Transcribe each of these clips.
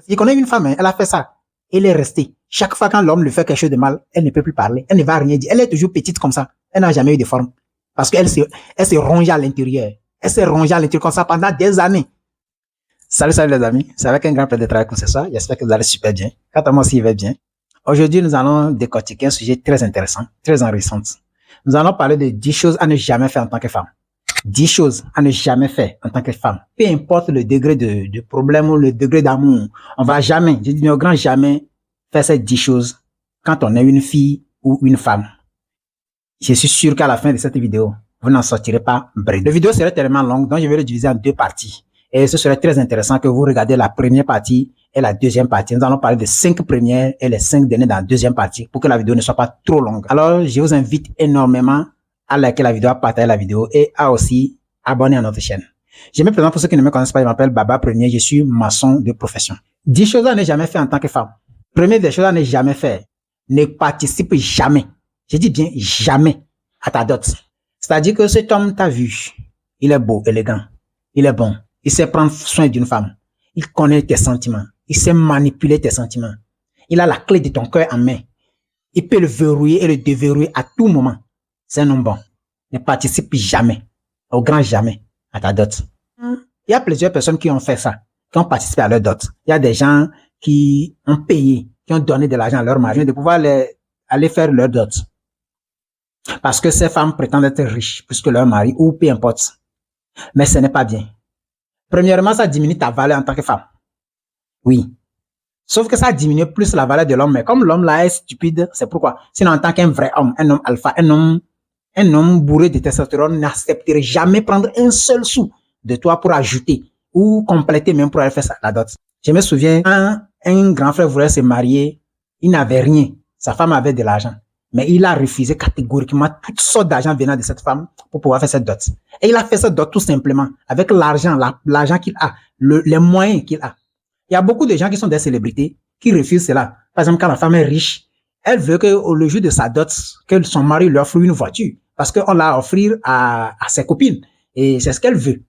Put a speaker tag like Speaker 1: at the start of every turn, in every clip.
Speaker 1: Il connaît une femme, hein, elle a fait ça. Elle est restée. Chaque fois quand l'homme lui fait quelque chose de mal, elle ne peut plus parler. Elle ne va rien dire. Elle est toujours petite comme ça. Elle n'a jamais eu de forme. Parce qu'elle se ronge à l'intérieur. Elle s'est rongée à l'intérieur comme ça pendant des années. Salut les amis. C'est avec un grand plaisir de travailler comme ce soir. J'espère que vous allez super bien. Quant à moi aussi, il va bien. Aujourd'hui, nous allons décortiquer un sujet très intéressant, très enrichissant. Nous allons parler de 10 choses à ne jamais faire en tant que femme. 10 choses à ne jamais faire en tant que femme. Peu importe le degré de problème ou le degré d'amour, on va jamais, je dis au grand jamais, faire ces 10 choses quand on est une fille ou une femme. Je suis sûr qu'à la fin de cette vidéo, vous n'en sortirez pas bridé. La vidéo serait tellement longue, donc je vais le diviser en 2 parties. Et ce serait très intéressant que vous regardez la première partie et la deuxième partie. Nous allons parler des 5 premières et les 5 dernières dans la deuxième partie pour que la vidéo ne soit pas trop longue. Alors, je vous invite énormément à liker la vidéo, à partager la vidéo et à aussi abonner à notre chaîne. Je me présente pour ceux qui ne me connaissent pas, je m'appelle Baba Premier, je suis maçon de profession. 10 choses à ne jamais faire en tant que femme. Première des choses à ne jamais faire, ne participe jamais. Je dis bien jamais à ta dot. C'est-à-dire que cet homme t'a vu, il est beau, élégant, il est bon, il sait prendre soin d'une femme, il connaît tes sentiments, il sait manipuler tes sentiments, il a la clé de ton cœur en main, il peut le verrouiller et le déverrouiller à tout moment. C'est un homme bon. Ne participe jamais, au grand jamais, à ta dot. Il y a plusieurs personnes qui ont fait ça, qui ont participé à leur dot. Il y a des gens qui ont payé, qui ont donné de l'argent à leur mari, de pouvoir aller faire leur dot. Parce que ces femmes prétendent être riches plus que leur mari, ou peu importe. Mais ce n'est pas bien. Premièrement, ça diminue ta valeur en tant que femme. Oui. Sauf que ça diminue plus la valeur de l'homme. Mais comme l'homme là est stupide, c'est pourquoi. Sinon, en tant qu'un vrai homme, un homme alpha, un homme bourré de testostérone n'accepterait jamais prendre un seul sou de toi pour ajouter ou compléter même pour aller faire ça, la dot. Je me souviens, un grand frère voulait se marier, il n'avait rien. Sa femme avait de l'argent. Mais il a refusé catégoriquement toutes sortes d'argent venant de cette femme pour pouvoir faire cette dot. Et il a fait cette dot tout simplement avec l'argent, l'argent qu'il a, les moyens qu'il a. Il y a beaucoup de gens qui sont des célébrités qui refusent cela. Par exemple, quand la femme est riche, elle veut que au jour de sa dot, que son mari lui offre une voiture parce qu'on l'a offert à ses copines. Et c'est ce qu'elle veut.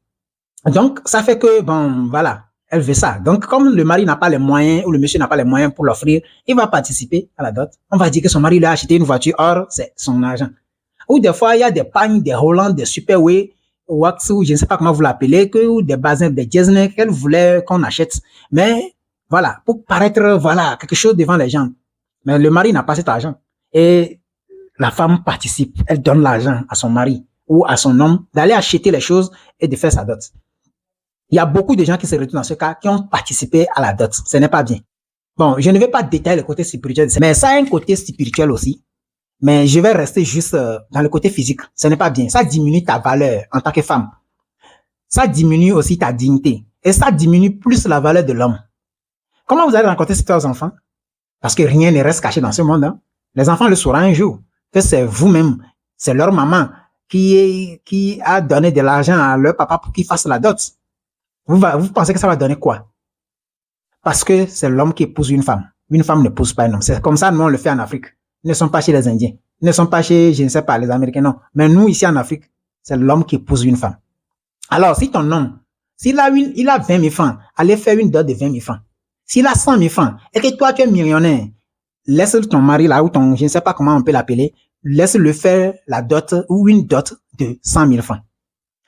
Speaker 1: Donc, ça fait que, bon, voilà. Elle veut ça. Donc, comme le mari n'a pas les moyens ou le monsieur n'a pas les moyens pour l'offrir, il va participer à la dot. On va dire que son mari lui a acheté une voiture, or, c'est son argent. Ou des fois, il y a des pagnes, des Roland, des Superway, Wax, ou je ne sais pas comment vous l'appelez, ou des bazins, des Disney qu'elle voulait qu'on achète. Mais, voilà, pour paraître, voilà, quelque chose devant les gens. Mais le mari n'a pas cet argent. Et la femme participe. Elle donne l'argent à son mari ou à son homme d'aller acheter les choses et de faire sa dot. Il y a beaucoup de gens qui se retrouvent dans ce cas, qui ont participé à la dot. Ce n'est pas bien. Bon, je ne vais pas détailler le côté spirituel, mais ça a un côté spirituel aussi. Mais je vais rester juste dans le côté physique. Ce n'est pas bien. Ça diminue ta valeur en tant que femme. Ça diminue aussi ta dignité. Et ça diminue plus la valeur de l'homme. Comment vous allez rencontrer ces 3 enfants? Parce que rien ne reste caché dans ce monde. Hein. Les enfants le sauront un jour. Que c'est vous-même, c'est leur maman qui a donné de l'argent à leur papa pour qu'il fasse la dot. Vous pensez que ça va donner quoi? Parce que c'est l'homme qui épouse une femme. Une femme n'épouse pas un homme. C'est comme ça, nous, on le fait en Afrique. Ils ne sont pas chez les Indiens. Ils ne sont pas chez, je ne sais pas, les Américains, non. Mais nous, ici en Afrique, c'est l'homme qui épouse une femme. Alors, si ton homme, il a 20 000 francs, allez faire une dot de 20 000 francs. S'il a 100 000 francs, et que toi, tu es millionnaire, laisse ton mari là, ou ton, je ne sais pas comment on peut l'appeler, laisse-le faire la dot ou une dot de 100 000 francs.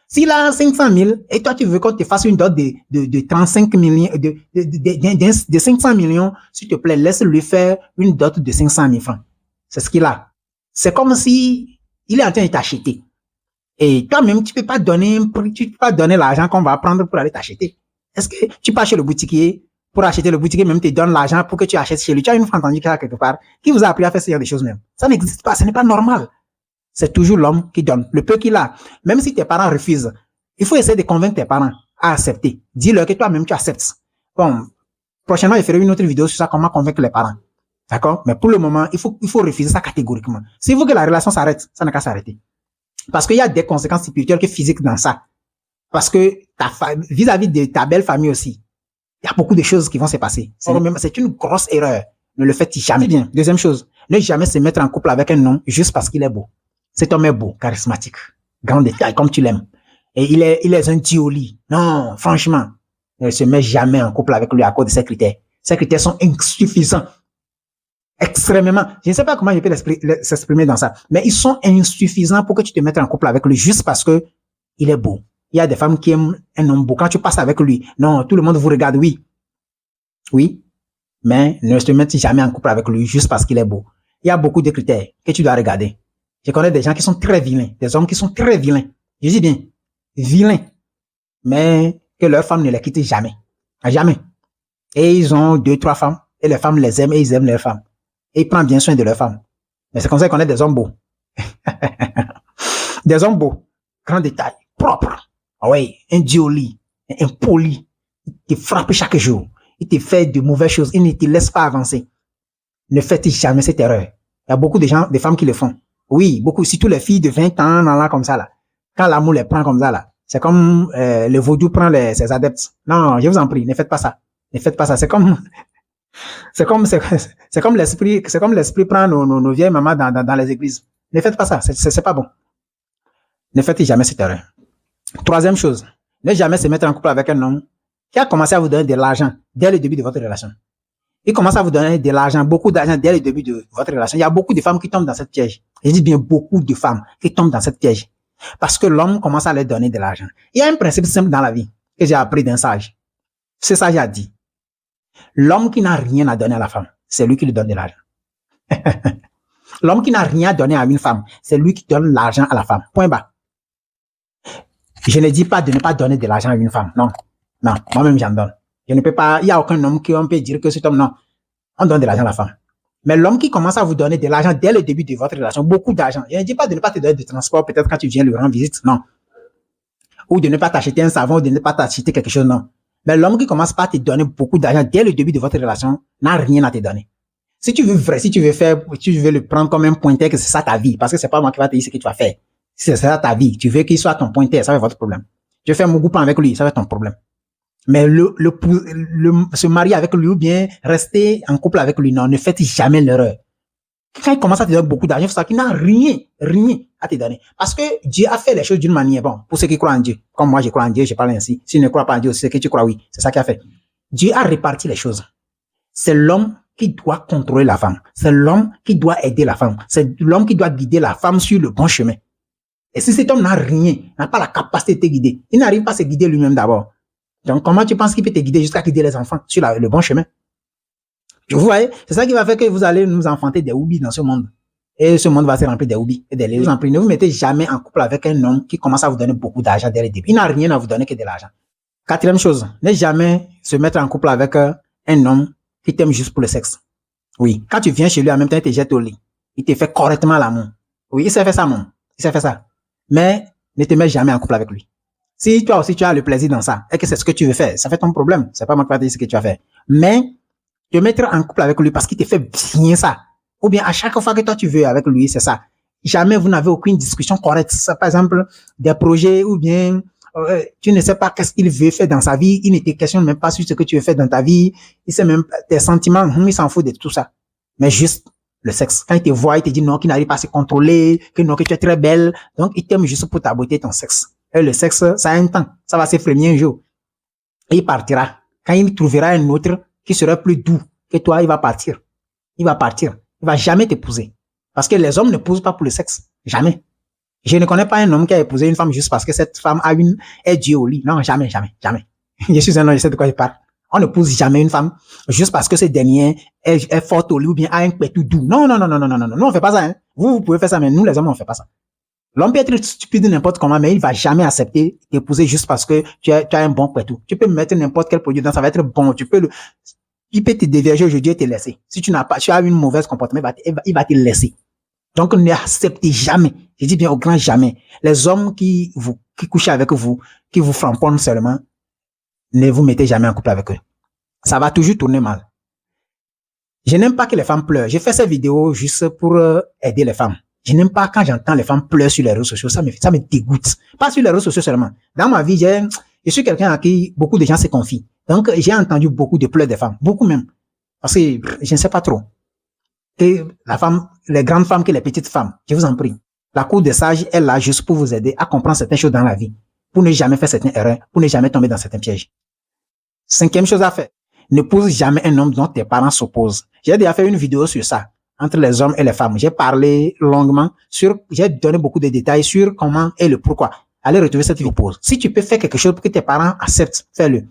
Speaker 1: S'il a 500 000 et toi tu veux qu'on te fasse une dot de 35 millions, de 500 millions, s'il te plaît, laisse-lui faire une dot de 500 000 francs. C'est ce qu'il a. C'est comme si il est en train de t'acheter. Et toi-même, tu peux pas donner l'argent qu'on va prendre pour aller t'acheter. Est-ce que tu pars chez le boutiquier pour acheter le boutiquier, même te donne l'argent pour que tu achètes chez lui? Tu as une fois entendu ça quelque part. Qui vous a appris à faire ce genre de choses même? Ça n'existe pas. Ce n'est pas normal. C'est toujours l'homme qui donne. Le peu qu'il a. Même si tes parents refusent, il faut essayer de convaincre tes parents à accepter. Dis-leur que toi-même tu acceptes. Bon, prochainement, je ferai une autre vidéo sur ça, comment convaincre les parents. D'accord? Mais pour le moment, il faut refuser ça catégoriquement. Si vous voulez que la relation s'arrête, ça n'a qu'à s'arrêter. Parce qu'il y a des conséquences spirituelles que physiques dans ça. Parce que vis-à-vis de ta belle famille aussi, il y a beaucoup de choses qui vont se passer. C'est une grosse erreur. Ne le faites jamais. Bien. Deuxième chose, ne jamais se mettre en couple avec un homme juste parce qu'il est beau. Cet homme est beau, charismatique, grand détail, comme tu l'aimes. Et il est un dieu au lit. Non, franchement, ne se met jamais en couple avec lui à cause de ses critères. Ces critères sont insuffisants. Extrêmement. Je ne sais pas comment je peux s'exprimer dans ça, mais ils sont insuffisants pour que tu te mettes en couple avec lui juste parce que il est beau. Il y a des femmes qui aiment un homme beau. Quand tu passes avec lui, non, tout le monde vous regarde, oui. Oui. Mais ne te mettez jamais en couple avec lui juste parce qu'il est beau. Il y a beaucoup de critères que tu dois regarder. Je connais des gens qui sont très vilains, des hommes qui sont très vilains. Je dis bien, vilains. Mais que leur femme ne les quitte jamais. Jamais. Et ils ont 2, 3 femmes. Et les femmes les aiment et ils aiment leurs femmes. Et ils prennent bien soin de leurs femmes. Mais c'est comme ça qu'on a des hommes beaux. Des hommes beaux. Grand détail. Propre. Ah oui. Un dioli. Impoli. Il te frappe chaque jour. Il te fait de mauvaises choses. Il ne te laisse pas avancer. Ne faites jamais cette erreur. Il y a beaucoup de gens, des femmes qui le font. Oui, beaucoup. Surtout les filles de 20 ans, là, comme ça, là. Quand l'amour les prend comme ça, là. C'est comme le vaudou prend ses adeptes. Non, je vous en prie, ne faites pas ça. Ne faites pas ça. C'est comme l'esprit prend nos vieilles mamans dans les églises. Ne faites pas ça. C'est pas bon. Ne faites jamais cette erreur. Troisième chose. Ne jamais se mettre en couple avec un homme qui a commencé à vous donner de l'argent dès le début de votre relation. Il commence à vous donner de l'argent, beaucoup d'argent dès le début de votre relation. Il y a beaucoup de femmes qui tombent dans cette piège. Je dis bien beaucoup de femmes qui tombent dans cette piège. Parce que l'homme commence à leur donner de l'argent. Il y a un principe simple dans la vie que j'ai appris d'un sage. Ce sage a dit, l'homme qui n'a rien à donner à la femme, c'est lui qui lui donne de l'argent. L'homme qui n'a rien à donner à une femme, c'est lui qui donne l'argent à la femme. Point bas. Je ne dis pas de ne pas donner de l'argent à une femme. Non. Non. Moi-même, j'en donne. Je ne peux pas, il n'y a aucun homme qui peut dire que cet homme, non. On donne de l'argent à la femme. Mais l'homme qui commence à vous donner de l'argent dès le début de votre relation, beaucoup d'argent. Je ne dis pas de ne pas te donner de transport, peut-être quand tu viens lui rendre visite, non. Ou de ne pas t'acheter un savon, ou de ne pas t'acheter quelque chose, non. Mais l'homme qui commence pas à te donner beaucoup d'argent dès le début de votre relation n'a rien à te donner. Si tu veux le prendre comme un pointeur que c'est ça ta vie, parce que c'est pas moi qui va te dire ce que tu vas faire. Si c'est ça ta vie, tu veux qu'il soit ton pointeur, ça va être votre problème. Tu veux faire mon groupe avec lui, ça va être ton problème. Mais se marier avec lui ou bien rester en couple avec lui, non, ne faites jamais l'erreur. Quand il commence à te donner beaucoup d'argent, c'est ça qu'il n'a rien à te donner. Parce que Dieu a fait les choses d'une manière, bon, pour ceux qui croient en Dieu. Comme moi, je crois en Dieu, je parle ainsi. Si tu ne crois pas en Dieu, c'est que tu crois oui. C'est ça qu'il a fait. Dieu a réparti les choses. C'est l'homme qui doit contrôler la femme. C'est l'homme qui doit aider la femme. C'est l'homme qui doit guider la femme sur le bon chemin. Et si cet homme n'a rien, n'a pas la capacité de te guider, il n'arrive pas à se guider lui-même d'abord. Donc, comment tu penses qu'il peut te guider jusqu'à guider les enfants sur le bon chemin? Vous voyez, c'est ça qui va faire que vous allez nous enfanter des oublis dans ce monde. Et ce monde va se remplir des oublis et des légendes. Ne vous mettez jamais en couple avec un homme qui commence à vous donner beaucoup d'argent dès le début. Il n'a rien à vous donner que de l'argent. Quatrième chose, ne jamais se mettre en couple avec un homme qui t'aime juste pour le sexe. Oui, quand tu viens chez lui, en même temps, il te jette au lit. Il te fait correctement l'amour. Oui, il s'est fait ça, mon. Il s'est fait ça. Mais ne te mets jamais en couple avec lui. Si toi aussi tu as le plaisir dans ça et que c'est ce que tu veux faire, ça fait ton problème. C'est pas moi qui vais te dire ce que tu vas faire. Mais te mettre en couple avec lui parce qu'il te fait bien ça. Ou bien à chaque fois que toi tu veux avec lui, c'est ça. Jamais vous n'avez aucune discussion correcte. Ça, par exemple, des projets ou bien tu ne sais pas qu'est-ce qu'il veut faire dans sa vie. Il ne te questionne même pas sur ce que tu veux faire dans ta vie. Il sait même pas tes sentiments. Il s'en fout de tout ça. Mais juste le sexe. Quand il te voit, il te dit non, qu'il n'arrive pas à se contrôler, que non, que tu es très belle. Donc, il t'aime juste pour ta beauté, ton sexe. Et le sexe, ça a un temps. Ça va s'effrémer un jour. Et il partira. Quand il trouvera un autre qui sera plus doux que toi, il va partir. Il va partir. Il va jamais t'épouser. Parce que les hommes ne posent pas pour le sexe. Jamais. Je ne connais pas un homme qui a épousé une femme juste parce que cette femme est Dieu au lit. Non, jamais, jamais, jamais. Je suis un homme, je sais de quoi je parle. On ne pose jamais une femme juste parce que cette dernière est forte au lit ou bien a un pétou doux. Non, non, non, non, non, non, non, non, on fait pas ça, hein. Vous pouvez faire ça, mais nous, les hommes, on fait pas ça. L'homme peut être stupide n'importe comment, mais il va jamais accepter d'épouser juste parce que tu as un bon pétou. Tu peux mettre n'importe quel produit dedans, ça va être bon. Il peut te déverger aujourd'hui et te laisser. Si tu as une mauvaise comportement, il va te laisser. Donc, n'acceptez jamais. Je dis bien au grand jamais. Les hommes qui couchent avec vous, qui vous frapponnent seulement, ne vous mettez jamais en couple avec eux. Ça va toujours tourner mal. Je n'aime pas que les femmes pleurent. J'ai fait cette vidéo juste pour aider les femmes. Je n'aime pas quand j'entends les femmes pleurer sur les réseaux sociaux. Ça me dégoûte. Pas sur les réseaux sociaux seulement. Dans ma vie, je suis quelqu'un à qui beaucoup de gens se confient. Donc, j'ai entendu beaucoup de pleurs des femmes. Beaucoup même. Parce que je ne sais pas trop. Et les grandes femmes que les petites femmes, je vous en prie. La cour des sages est là juste pour vous aider à comprendre certaines choses dans la vie. Pour ne jamais faire certaines erreurs. Pour ne jamais tomber dans certains pièges. Cinquième chose à faire. N'épouse jamais un homme dont tes parents s'opposent. J'ai déjà fait une vidéo sur ça, entre les hommes et les femmes. J'ai parlé longuement j'ai donné beaucoup de détails sur comment et le pourquoi. Allez retrouver cette vidéo. Si tu peux faire quelque chose pour que tes parents acceptent, fais-le.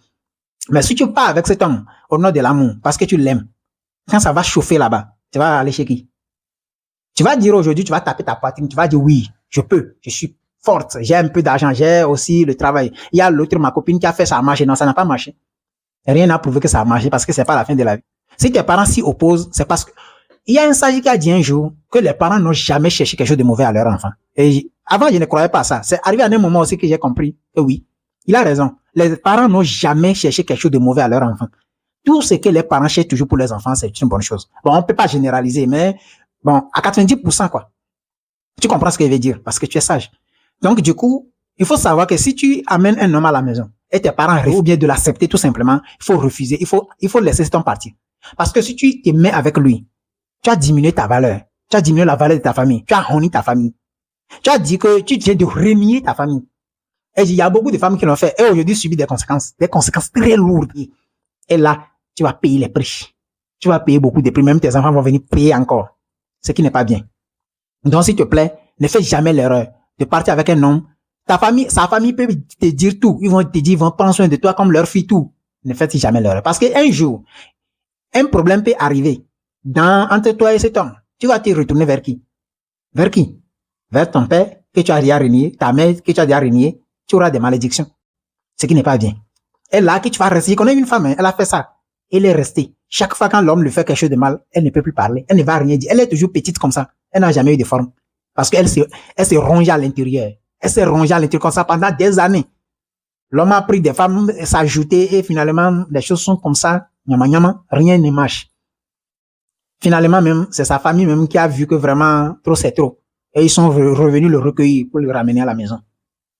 Speaker 1: Mais si tu pars avec cet homme au nom de l'amour, parce que tu l'aimes, quand ça va chauffer là-bas, tu vas aller chez qui? Tu vas dire aujourd'hui, tu vas taper ta poitrine, tu vas dire oui, je peux, je suis forte, j'ai un peu d'argent, j'ai aussi le travail. Il y a l'autre, ma copine, qui a fait ça a marché. Non, ça n'a pas marché. Rien n'a prouvé que ça a marché parce que c'est pas la fin de la vie. Si tes parents s'y opposent, c'est parce que il y a un sage qui a dit un jour que les parents n'ont jamais cherché quelque chose de mauvais à leur enfant. Et avant, je ne croyais pas ça. C'est arrivé à un moment aussi que j'ai compris que oui, il a raison. Les parents n'ont jamais cherché quelque chose de mauvais à leur enfant. Tout ce que les parents cherchent toujours pour les enfants, c'est une bonne chose. Bon, on peut pas généraliser, mais bon, à 90%, quoi. Tu comprends ce que je veux dire parce que tu es sage. Donc, du coup, il faut savoir que si tu amènes un homme à la maison et tes parents refusent bien de l'accepter tout simplement, il faut refuser, il faut laisser cet homme partir. Parce que si tu te mets avec lui, tu as diminué ta valeur, tu as diminué la valeur de ta famille, tu as honni ta famille. Tu as dit que tu viens de renier ta famille. Et il y a beaucoup de femmes qui l'ont fait et aujourd'hui subissent des conséquences très lourdes. Et là, tu vas payer les prix. Tu vas payer beaucoup de prix, même tes enfants vont venir payer encore. Ce qui n'est pas bien. Donc, s'il te plaît, ne fais jamais l'erreur de partir avec un homme. Sa famille peut te dire tout. Ils vont te dire, ils vont prendre soin de toi comme leur fille, tout. Ne faites jamais l'erreur. Parce qu'un jour, un problème peut arriver entre toi et cet homme. Tu vas te retourner vers qui? Vers qui? Vers ton père, que tu as déjà renié, ta mère, que tu as déjà renié. Tu auras des malédictions. Ce qui n'est pas bien. Et là, que tu vas rester. Je connais une femme, elle a fait ça. Elle est restée. Chaque fois quand l'homme lui fait quelque chose de mal, elle ne peut plus parler. Elle ne va rien dire. Elle est toujours petite comme ça. Elle n'a jamais eu de forme. Parce qu'elle s'est rongée à l'intérieur. Elle s'est rongée à l'intérieur comme ça pendant des années. L'homme a pris des femmes, s'ajouter et finalement, les choses sont comme ça. Nyama, nyama, rien ne marche. Finalement, même, c'est sa famille même qui a vu que vraiment, trop c'est trop. Et ils sont revenus le recueillir pour le ramener à la maison.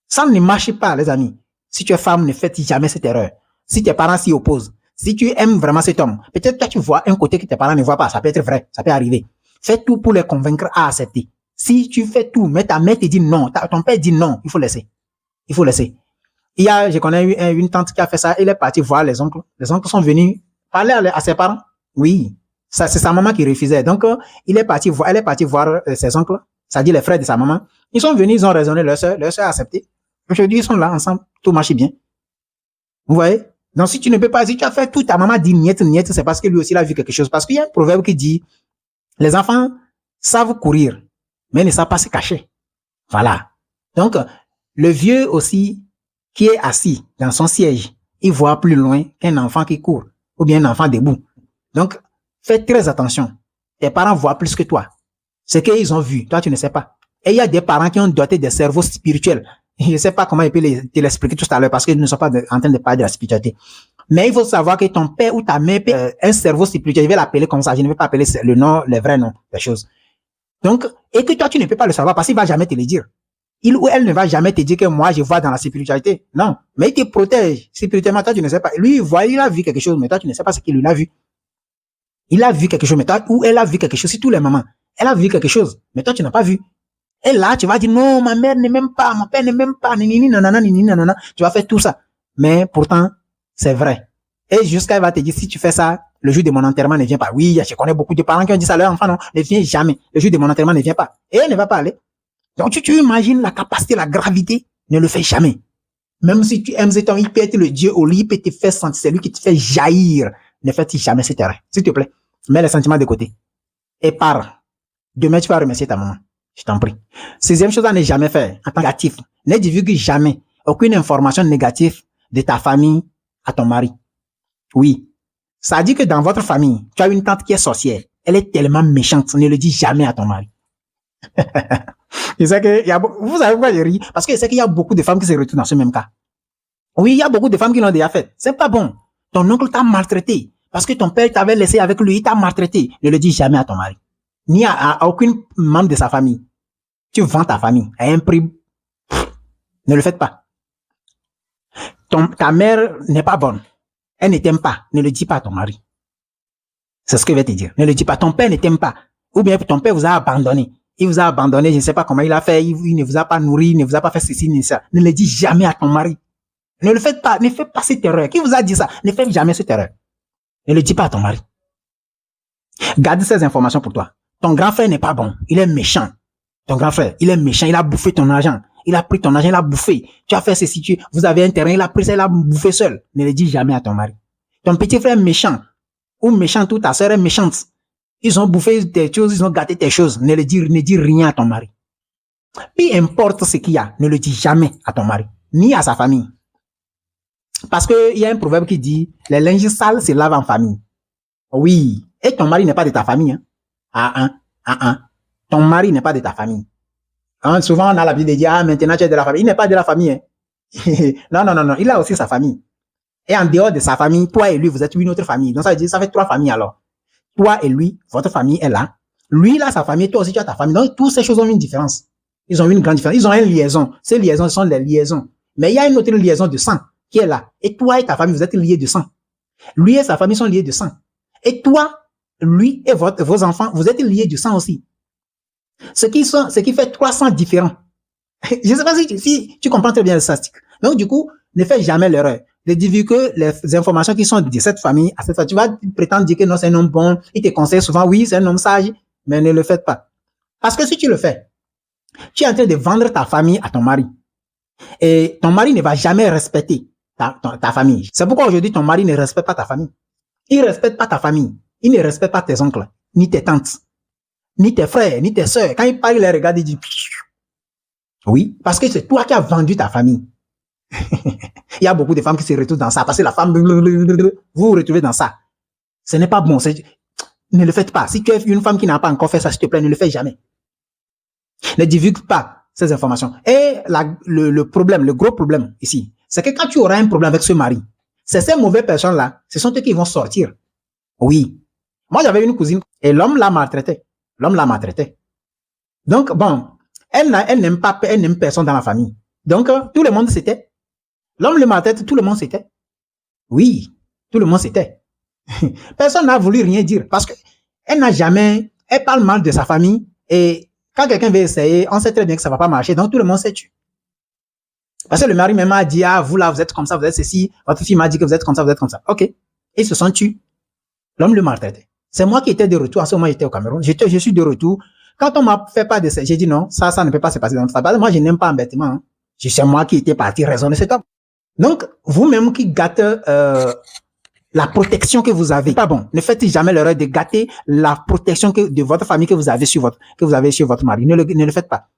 Speaker 1: Ça ne marche pas, les amis. Si tu es femme, ne faites jamais cette erreur. Si tes parents s'y opposent, si tu aimes vraiment cet homme, peut-être que tu vois un côté que tes parents ne voient pas, ça peut être vrai, ça peut arriver. Fais tout pour les convaincre à accepter. Si tu fais tout, mais ta mère te dit non, ton père dit non, il faut laisser. Il faut laisser. Je connais une tante qui a fait ça, elle est partie voir les oncles. Les oncles sont venus parler à ses parents. Oui. Ça, c'est sa maman qui refusait. Donc, elle est partie voir ses oncles. Ça dit les frères de sa maman. Ils sont venus, ils ont raisonné leur soeur a accepté. Aujourd'hui, ils sont là ensemble, tout marche bien. Vous voyez? Donc, si tu ne peux pas, si tu as fait tout, ta maman dit niet, c'est parce que lui aussi il a vu quelque chose. Parce qu'il y a un proverbe qui dit, les enfants savent courir, mais ne savent pas se cacher. Voilà. Donc, le vieux aussi, qui est assis dans son siège, il voit plus loin qu'un enfant qui court, ou bien un enfant debout. Donc, fais très attention. Tes parents voient plus que toi. Ce qu'ils ont vu, toi, tu ne sais pas. Et il y a des parents qui ont doté des cerveaux spirituels. Je ne sais pas comment je peux te l'expliquer tout à l'heure parce qu'ils ne sont pas en train de parler de la spiritualité. Mais il faut savoir que ton père ou ta mère peut un cerveau spirituel. Je vais l'appeler comme ça. Je ne vais pas appeler le nom, le vrai nom des choses. Donc, et que toi, tu ne peux pas le savoir parce qu'il va jamais te le dire. Il ou elle ne va jamais te dire que moi, je vois dans la spiritualité. Non. Mais il te protège. Spirituellement, toi, tu ne sais pas. Lui, il a vu quelque chose, mais toi, tu ne sais pas ce qu'il lui a vu. Il a vu quelque chose, mais toi, ou elle a vu quelque chose. C'est tous les mamans. Elle a vu quelque chose, mais toi, tu n'as pas vu. Et là, tu vas dire, non, ma mère ne m'aime pas, mon père ne m'aime pas, nini, nanana, nini, nanana. Tu vas faire tout ça. Mais pourtant, c'est vrai. Et jusqu'à elle va te dire, si tu fais ça, le jour de mon enterrement ne vient pas. Oui, je connais beaucoup de parents qui ont dit ça à leur enfant, non, ne vient jamais. Le jour de mon enterrement ne vient pas. Et elle ne va pas aller. Donc, tu imagines la capacité, la gravité, ne le fais jamais. Même si tu aimes cet homme, il peut être le Dieu au lit, il peut te faire sentir, c'est lui qui te fait jaillir. Ne fais jamais cette erreur. S'il te plaît. Mets les sentiments de côté. Et pars. Demain, tu vas remercier ta maman. Je t'en prie. 6e chose à ne jamais faire, en tant qu'actif. Ne divulgue jamais aucune information négative de ta famille à ton mari. Oui. Ça dit que dans votre famille, tu as une tante qui est sorcière. Elle est tellement méchante. Ne le dis jamais à ton mari. Je sais que vous savez pourquoi je ris? Parce que je sais qu'il y a beaucoup de femmes qui se retrouvent dans ce même cas. Oui, il y a beaucoup de femmes qui l'ont déjà fait. C'est pas bon. Ton oncle t'a maltraité. Parce que ton père t'avait laissé avec lui, il t'a maltraité. Ne le dis jamais à ton mari. Ni à aucun membre de sa famille. Tu vends ta famille à un prix. Ne le faites pas. Ta mère n'est pas bonne. Elle ne t'aime pas. Ne le dis pas à ton mari. C'est ce que je vais te dire. Ne le dis pas. Ton père ne t'aime pas. Ou bien ton père vous a abandonné. Il vous a abandonné. Je ne sais pas comment il a fait. Il ne vous a pas nourri. Il ne vous a pas fait ceci ni ça. Ne le dis jamais à ton mari. Ne le faites pas. Ne faites pas cette erreur. Qui vous a dit ça? Ne faites jamais cette erreur. Ne le dis pas à ton mari. Garde ces informations pour toi. Ton grand frère n'est pas bon. Il est méchant. Ton grand frère, il est méchant. Il a bouffé ton argent. Il a pris ton argent, il a bouffé. Tu as fait ceci, vous avez un terrain, il a pris ça, il a bouffé seul. Ne le dis jamais à ton mari. Ton petit frère est méchant. Ou méchante, ou ta soeur est méchante. Ils ont bouffé tes choses, ils ont gâté tes choses. Ne dis rien à ton mari. Peu importe ce qu'il y a, ne le dis jamais à ton mari, ni à sa famille. Parce qu'il y a un proverbe qui dit, les linges sales se lavent en famille. Oui. Et ton mari n'est pas de ta famille. Hein? Ton mari n'est pas de ta famille. Hein, souvent, on a l'habitude de dire, ah, maintenant tu es de la famille. Il n'est pas de la famille. Hein? non. Il a aussi sa famille. Et en dehors de sa famille, toi et lui, vous êtes une autre famille. Donc, ça veut dire, ça fait 3 familles alors. Toi et lui, votre famille est là. Lui, il a sa famille, toi aussi, tu as ta famille. Donc, toutes ces choses ont une différence. Ils ont une grande différence. Ils ont une liaison. Ces liaisons sont des liaisons. Mais il y a une autre liaison de sang qui est là. Et toi et ta famille, vous êtes liés de sang. Lui et sa famille sont liés de sang. Et toi, lui et vos enfants, vous êtes liés de sang aussi. Ce qui fait 300 différents. Je ne sais pas si tu comprends très bien le statistique. Donc, du coup, ne fais jamais l'erreur de dire que les informations qui sont de cette famille, à cette famille, tu vas prétendre dire que non, c'est un homme bon, il te conseille souvent, oui, c'est un homme sage, mais ne le faites pas. Parce que si tu le fais, tu es en train de vendre ta famille à ton mari. Et ton mari ne va jamais respecter ta famille. C'est pourquoi aujourd'hui, ton mari ne respecte pas ta famille. Il ne respecte pas ta famille. Il ne respecte pas tes oncles, ni tes tantes, ni tes frères, ni tes sœurs. Quand il parle, il les regarde et dit, oui, parce que c'est toi qui as vendu ta famille. Il y a beaucoup de femmes qui se retrouvent dans ça, parce que la femme, vous vous retrouvez dans ça. Ce n'est pas bon. Ne le faites pas. Si tu es une femme qui n'a pas encore fait ça, s'il te plaît, ne le fais jamais. Ne divulgue pas ces informations. Et le problème, le gros problème ici, c'est que quand tu auras un problème avec ce mari, c'est ces mauvaises personnes-là, ce sont eux qui vont sortir. Oui. Moi, j'avais une cousine et l'homme l'a maltraité. L'homme l'a maltraité. Donc, bon, elle n'aime personne dans la famille. Donc, tout le monde s'était. L'homme le maltraite, tout le monde s'était. Oui, tout le monde s'était. Personne n'a voulu rien dire parce que elle parle mal de sa famille et quand quelqu'un veut essayer, on sait très bien que ça va pas marcher, donc tout le monde s'est tué. Parce que le mari même a dit, ah, vous là, vous êtes comme ça, vous êtes ceci, votre fille m'a dit que vous êtes comme ça, vous êtes comme ça. Ok. Ils se sont tués. L'homme le maltraitait. C'est moi qui étais de retour, à ce moment j'étais au Cameroun, je suis de retour. Quand on m'a fait pas d'essai, j'ai dit non, ça ne peut pas se passer dans notre famille. Moi, je n'aime pas embêtement. Hein. C'est moi qui étais parti raisonner cet homme. Donc, vous-même qui gâtez la protection que vous avez, pas bon. Ne faites jamais l'erreur de gâter la protection de votre famille que vous avez sur votre mari. Ne le faites pas.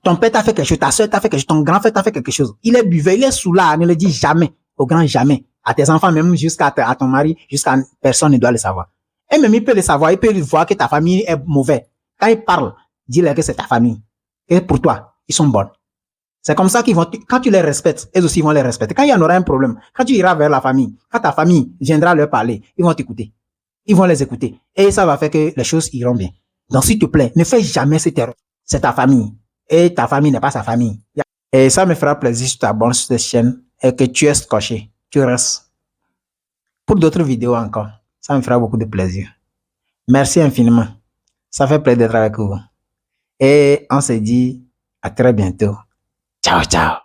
Speaker 1: Ton père t'a fait quelque chose, ta soeur t'a fait quelque chose, ton grand frère t'a fait quelque chose. Il est buveur, il est soulard. Ne le dis jamais, au grand jamais. À tes enfants, même jusqu'à ton mari, jusqu'à personne ne doit le savoir. Et même il peut le savoir, il peut voir que ta famille est mauvaise. Quand il parle, dis-leur que c'est ta famille. Et pour toi, ils sont bonnes. C'est comme ça qu'ils vont, quand tu les respectes, elles aussi vont les respecter. Quand il y en aura un problème, quand tu iras vers la famille, quand ta famille viendra leur parler, ils vont t'écouter. Ils vont les écouter. Et ça va faire que les choses iront bien. Donc, s'il te plaît, ne fais jamais cette erreur. C'est ta famille. Et ta famille n'est pas sa famille. Et ça me fera plaisir si tu t'abonnes sur cette chaîne et que tu es scotché. Tu restes. Pour d'autres vidéos encore. Ça me fera beaucoup de plaisir. Merci infiniment. Ça fait plaisir d'être avec vous. Et on se dit à très bientôt. Ciao, ciao.